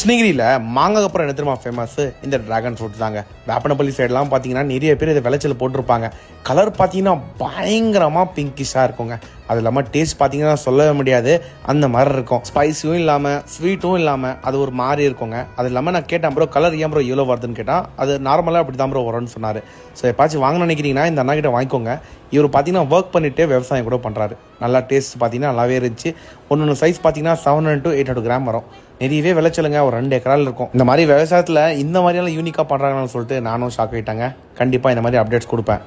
கிருஷ்ணகிரியில் மாங்காய் அப்புறம் என்ன தெரியுமா ஃபேமஸ்? இந்த டிராகன் ஃப்ரூட் தாங்க. வேப்பனப்பள்ளி சைட்லாம் பார்த்தீங்கன்னா நிறைய பேர் இதை விளைச்சல் போட்டிருப்பாங்க. கலர் பார்த்தீங்கன்னா பயங்கரமாக பிங்கிஷாக இருக்குங்க. அது இல்லாமல் டேஸ்ட் பார்த்தீங்கன்னா சொல்லவே முடியாது, அந்த மாதிரி இருக்கும். ஸ்பைஸியும் இல்லாமல் ஸ்வீட்டும் இல்லாமல் அது ஒரு மாதிரி இருக்குங்க. அது இல்லாமல் நான் கேட்டேன் ப்ரோ கலர் ஏன் ப்ரோ இவ்வளோ வருதுன்னு கேட்டால், அது நார்மலாக அப்படி தான் ப்ரோ வரும்னு சொன்னார். ஸோ எப்பாச்சும் வாங்க நினைக்கிறீங்கன்னா இந்த அண்ணா கிட்ட வாங்கிக்கோங்க. இவர் பார்த்தீங்கன்னா ஒர்க் பண்ணிகிட்டே விவசாயம் கூட பண்ணுறாரு. நல்லா டேஸ்ட் பார்த்தீங்கன்னா நல்லாவே இருந்துச்சு. ஒன்று சைஸ் பார்த்தீங்கன்னா 700 to 800 கிராம் வரும். நிறையவே விளைச்சலுங்க, ஒரு 2 ஏக்கரால் இருக்கும். இந்த மாதிரி விவசாயத்தில் இந்த மாதிரியெல்லாம் யூனிக்காக பண்ணுறாங்கன்னு சொல்லிட்டு நானும் ஷாக் ஆகிட்டாங்க. கண்டிப்பாக இந்த மாதிரி அப்டேட்ஸ் கொடுப்பேன்.